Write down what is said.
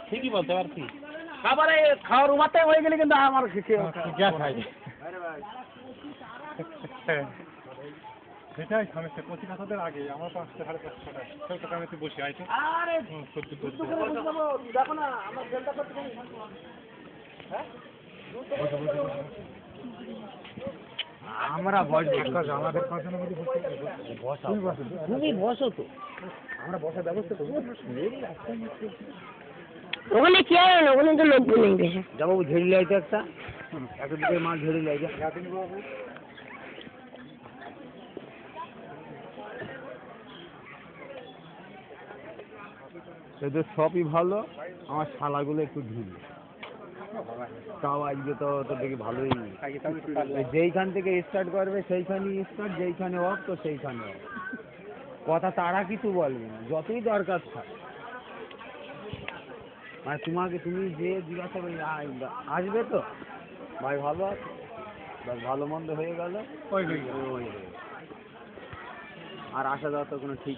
ঠিকই বলতে পারছি। খাবারে খাওয়ার উমাতে হয়ে গেলে কিন্তু আমার গ্যাস হয়। সেটাই সমস্যা, প্রতি কাতাদের আগে আমার 5টা 5:30 আমি তো বসে আছি। আরে দেখো না আমার জেলটা করতে আমরা বসবো, আমাদের 5 জনের মধ্যে তুমি বসো তো, আমরা বসার ব্যবস্থা করবো। ওখানে কি আর ওখানে তো লোক নেই বেশি। যাবো ঝেড়ি লাইতে একটা দুটো মাছ ঝেড়ি লাইতে। এদের সবই ভালো, আমার শালাগুলো একটু ঢিল। তাও আজকে তো দেখি ভালোই, যেইখান থেকে স্টার্ট করবে সেইখানেই স্টার্ট, যেইখানে অফ তো সেইখানে অফ। কথা তারা কিছু বলবে না, যতই দরকার থাক। মানে তুমি যে জিজ্ঞাসা করি আসবে তো ভাই, ভালো আছে, ভালো মন্দ হয়ে গেল, আর আসা যাওয়া তো কোনো ঠিক